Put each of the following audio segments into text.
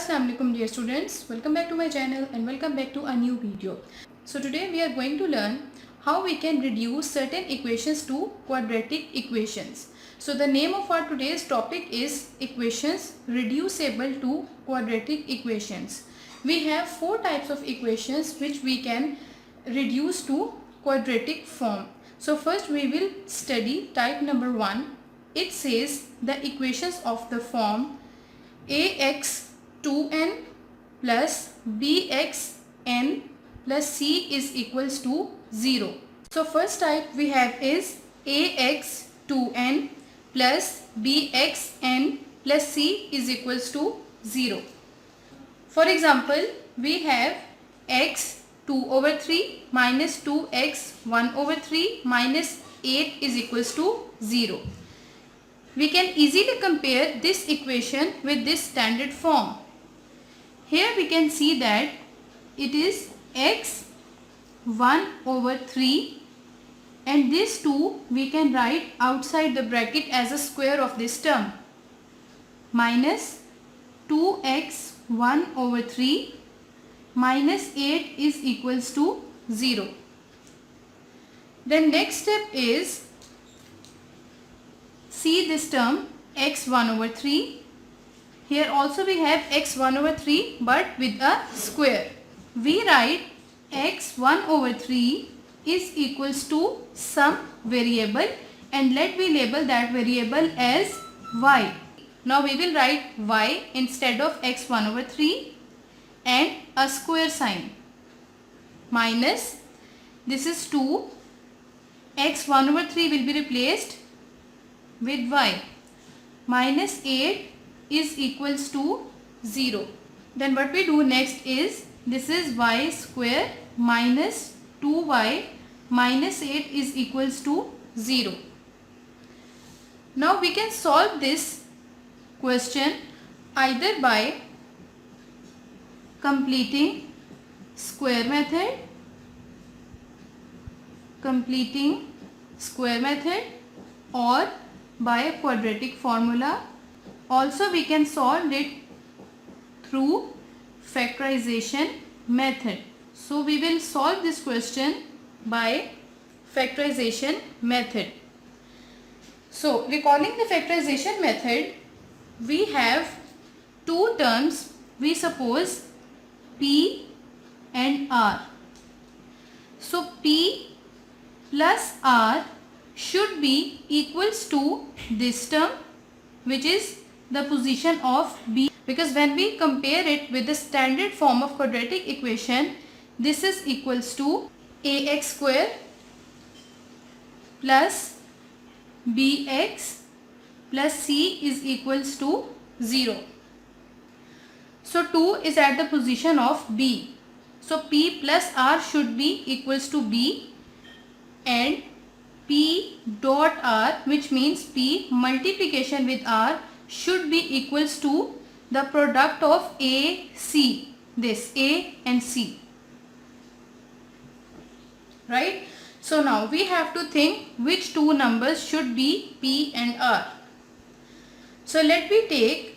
Assalamu alaikum dear students, welcome back to my channel and welcome back to a new video. So today we are going to learn how we can reduce certain equations to quadratic equations. So the name of our today's topic is equations reducible to quadratic equations. We have four types of equations which we can reduce to quadratic form. So first we will study type number 1. It says the equations of the form ax2n plus bxn plus c is equals to 0. So first type we have is ax2n plus bxn plus c is equals to 0. For example, we have x 2 over 3 minus 2x 1 over 3 minus 8 is equals to 0. We can easily compare this equation with this standard form. Here we can see that it is x 1 over 3 and this 2 we can write outside the bracket as a square of this term minus 2x 1 over 3 minus 8 is equals to 0. Then next step is see this term x1 over 3. Here also we have x1 over 3 but with a square. We write x1 over 3 is equals to some variable and let me label that variable as y. Now we will write y instead of x1 over 3 and a square sign minus this is 2, x1 over 3 will be replaced with y minus 8 is equals to 0. Then what we do next is this is y square minus 2y minus 8 is equals to 0. Now we can solve this question either by completing square method or by a quadratic formula. Also we can solve it through factorization method. So we will solve this question by factorization method. So recalling the factorization method, we have two terms, we suppose p and r. So p plus r should be equals to this term which is the position of b, because when we compare it with the standard form of quadratic equation, this is equals to ax square plus bx plus c is equals to 0. So 2 is at the position of b. So p plus r should be equals to b and p dot r, which means p multiplication with r, should be equals to the product of a c, this a and c, right? So now we have to think which two numbers should be p and r. So let me take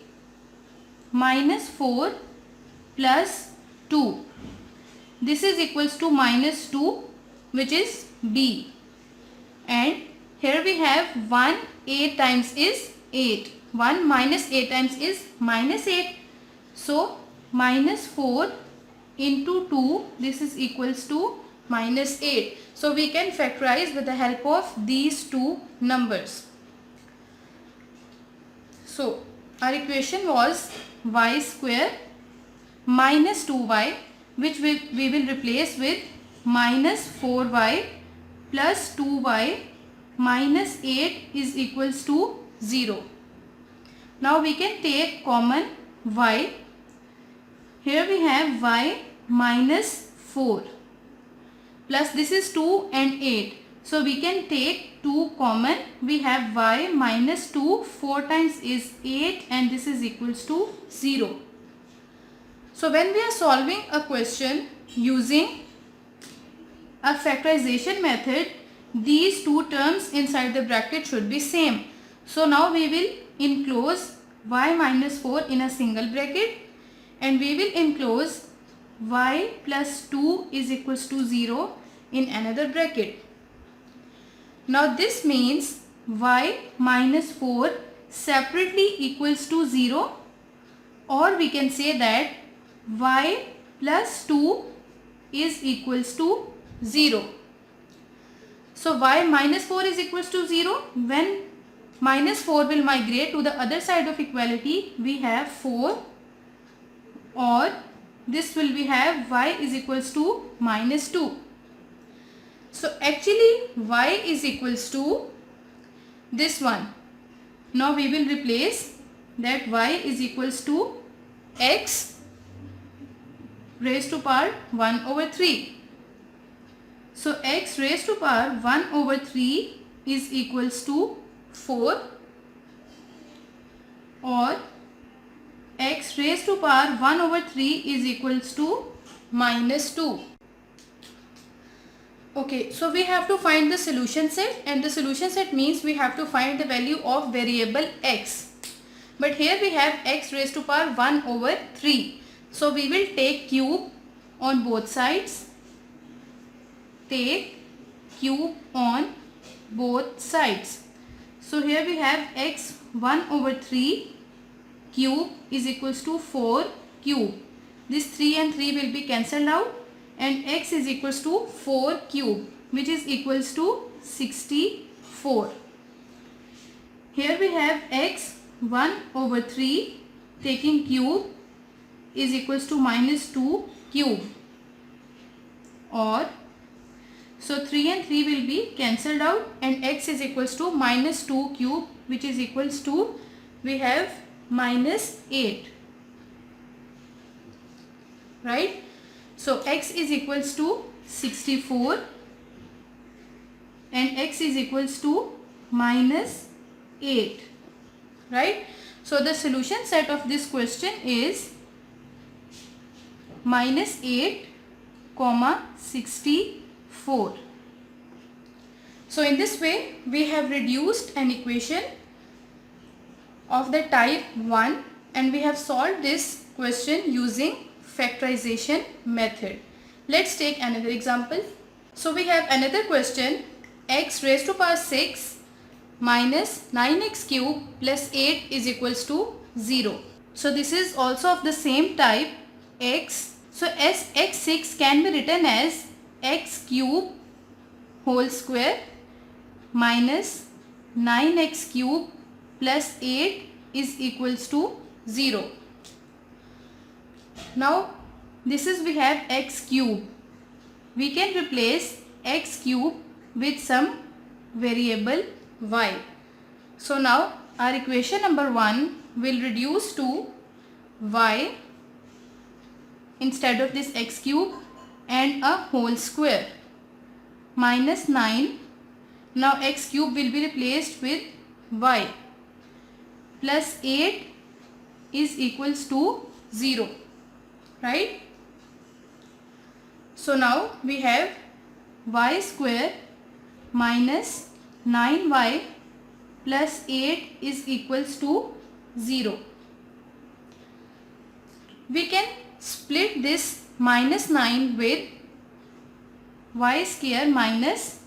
minus 4 plus 2, this is equals to minus 2 which is b. And here we have 1 8 times is 8. 1 minus 8 times is minus 8. So minus 4 into 2, this is equals to minus 8. So we can factorize with the help of these two numbers. So our equation was y square minus 2y, which we will replace with minus 4y plus 2y minus 8 is equals to 0. Now we can take common y. Here we have y minus 4 plus this is 2 and 8. So we can take 2 common. We have y minus 2, 4 times is 8 and this is equals to 0. So when we are solving a question using a factorization method, these two terms inside the bracket should be same. So now we will enclose y minus 4 in a single bracket and we will enclose y plus 2 is equals to 0 in another bracket. Now this means y minus 4 separately equals to 0, or we can say that y plus 2 is equals to 0. So y minus 4 is equals to 0. When minus 4 will migrate to the other side of equality, we have 4, or this will be have y is equals to minus 2. So actually y is equals to this one. Now we will replace that y is equals to x raised to power 1 over 3. So x raised to power 1 over 3 is equals to 4, or x raised to power 1 over 3 is equals to minus 2. Okay, so we have to find the solution set, and the solution set means we have to find the value of variable x. But here we have x raised to power 1 over 3. So we will take cube on both sides. Take cube on both sides. So here we have x 1 over 3 cube is equals to 4 cube. This 3 and 3 will be cancelled out, and x is equals to 4 cube, which is equals to 64. Here we have x 1 over 3 taking cube is equals to minus 2 cube, or so 3 and 3 will be cancelled out, and x is equals to minus 2 cube, which is equals to, we have minus 8, right? So x is equals to 64 and x is equals to minus 8, right? So the solution set of this question is minus 8 comma 64. So in this way we have reduced an equation of the type 1, and we have solved this question using factorization method. Let's take another example. So we have another question, x raised to power 6 minus 9x cube plus 8 is equals to 0. So this is also of the same type x. So as x6 can be written as x cube whole square minus 9x cube plus 8 is equals to 0. Now this is, we have x cube. We can replace x cube with some variable y. So now our equation number 1 will reduce to y instead of this x cube and a whole square minus 9. Now x cube will be replaced with y plus 8 is equals to 0, right? So now we have y square minus 9y plus 8 is equals to 0. We can split this minus 9 with y square minus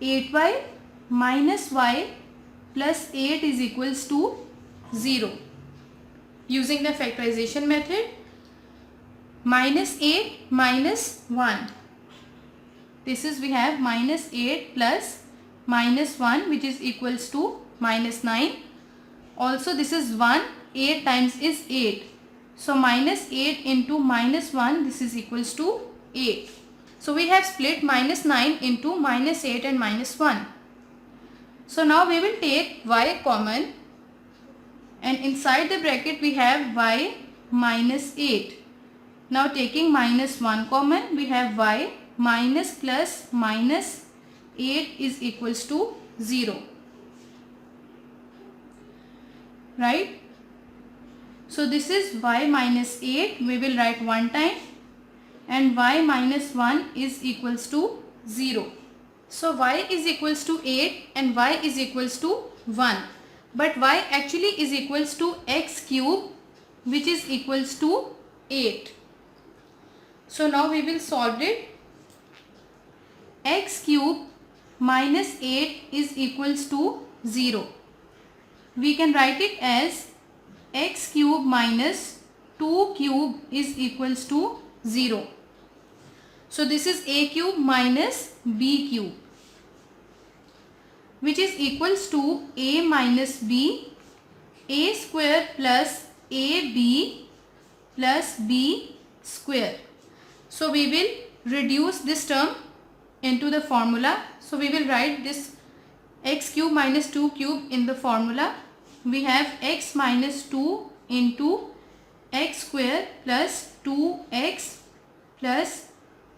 8y minus y plus 8 is equals to 0. Using the factorization method, minus 8 minus 1. This is, we have minus 8 plus minus 1, which is equals to minus 9. Also this is 1, 8 times is 8. So minus 8 into minus 1, this is equals to 8. So we have split minus 9 into minus 8 and minus 1. So now we will take y common, and inside the bracket we have y minus 8. Now taking minus 1 common, we have y minus plus minus 8 is equals to 0, right? So this is y minus 8, we will write one time, and y minus 1 is equals to 0. So y is equals to 8 and y is equals to 1. But y actually is equals to x cube, which is equals to 8. So now we will solve it. X cube minus 8 is equals to 0. We can write it as x cube minus 2 cube is equals to 0. So this is a cube minus b cube, which is equals to a minus b, a square plus ab plus b square. So we will reduce this term into the formula. So we will write this x cube minus 2 cube in the formula. We have x minus 2 into x square plus 2x plus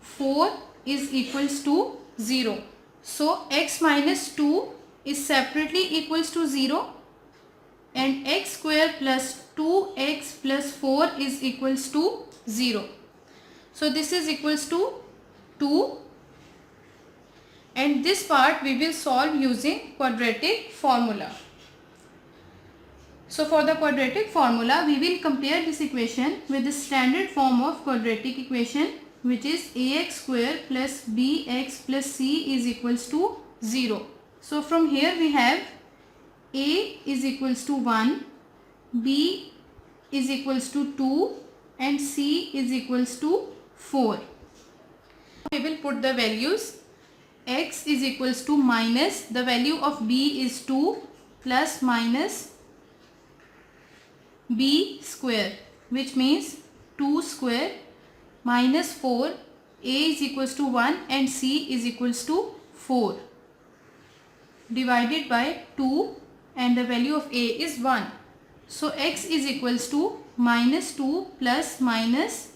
4 is equals to 0. So x minus 2 is separately equals to 0 and x square plus 2x plus 4 is equals to 0. So this is equals to 2, and this part we will solve using quadratic formula. So for the quadratic formula, we will compare this equation with the standard form of quadratic equation, which is ax square plus bx plus c is equals to 0. So from here we have a is equals to 1, b is equals to 2 and c is equals to 4. We will put the values. X is equals to minus, the value of b is 2 plus minus b square, which means 2 square minus 4, a is equals to 1 and c is equals to 4, divided by 2 and the value of a is 1. So x is equals to minus 2 plus minus,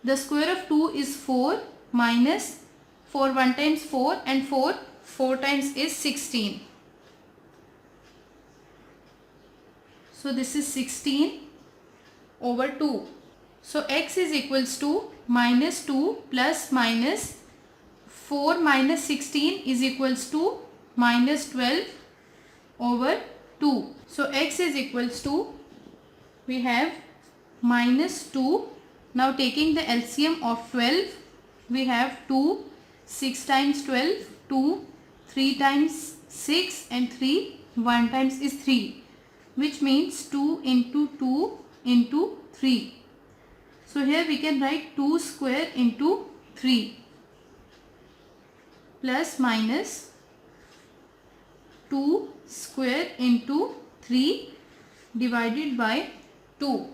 the square of 2 is 4 minus 4 1 times 4 and 4 times is 16. So this is 16 over 2. So x is equals to minus 2 plus minus 4 minus 16 is equals to minus 12 over 2. So x is equals to, we have minus 2. Now taking the LCM of 12, we have 2, 6 times 12, 2, 3 times 6 and 3, 1 times is 3, which means 2 into 2 into 3. So here we can write 2 square into 3 plus minus 2 square into 3 divided by 2.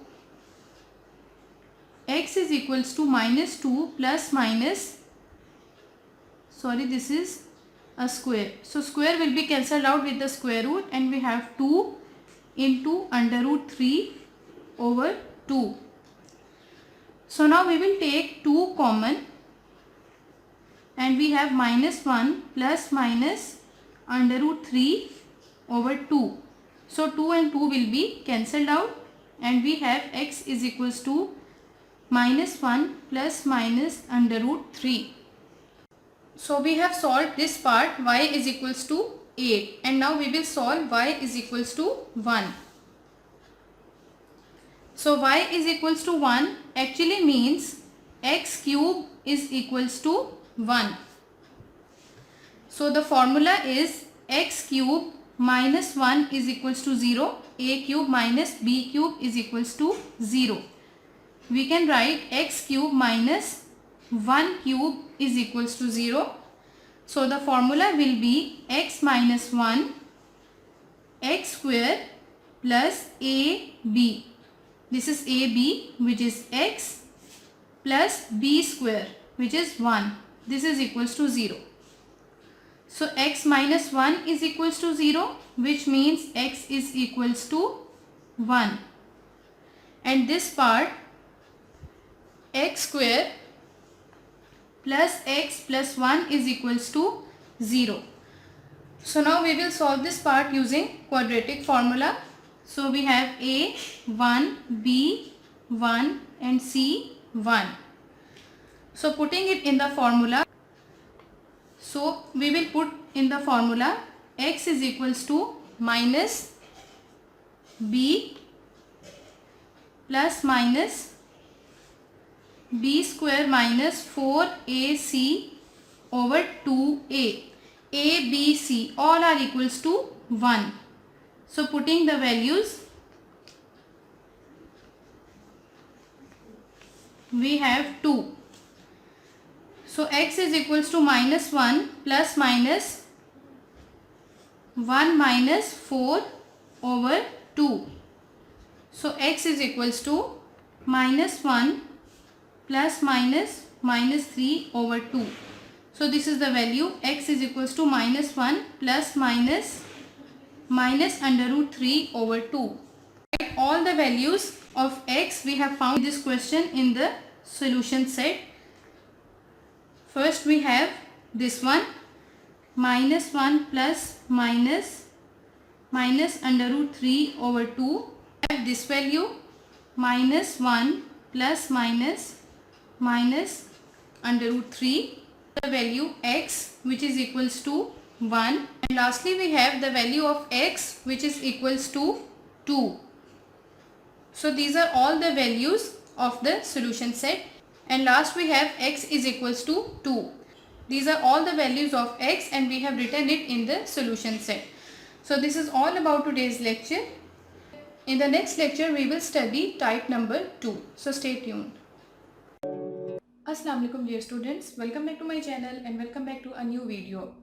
X is equals to minus 2 plus minus, sorry, this is a square. So square will be cancelled out with the square root and we have 2 into under root 3 over 2. So now we will take 2 common and we have minus 1 plus minus under root 3 over 2. So 2 and 2 will be cancelled out and we have x is equals to minus 1 plus minus under root 3. So we have solved this part, y is equals to 8, and now we will solve y is equals to 1. So y is equals to 1 actually means x cube is equals to 1. So the formula is x cube minus 1 is equals to 0, a cube minus b cube is equals to 0. We can write x cube minus 1 cube is equals to 0. So the formula will be x minus 1 x square plus ab. This is ab, which is x, plus b square, which is 1. This is equals to 0. So x minus 1 is equals to 0, which means x is equals to 1. And this part, x square plus x plus 1 is equals to 0. So now we will solve this part using quadratic formula. So we have a 1, b 1 and c 1. So putting it in the formula, so we will put in the formula x is equals to minus b plus minus b square minus 4ac over 2a. A, B, C all are equals to 1. So putting the values, we have 2. So x is equals to minus 1 plus minus 1 minus 4 over 2. So x is equals to minus 1 plus minus minus 3 over 2. So this is the value. X is equals to minus 1 plus minus minus under root 3 over 2. Write all the values of x we have found in this question in the solution set. First we have this one, minus 1 plus minus minus under root 3 over 2. I have this value, minus 1 plus minus minus under root 3. The value x which is equals to 1. And lastly we have the value of x which is equals to 2. So these are all the values of the solution set. And last we have x is equals to 2. These are all the values of x and we have written it in the solution set. So this is all about today's lecture. In the next lecture we will study type number 2. So stay tuned. Assalamualaikum dear students, welcome back to my channel and welcome back to a new video.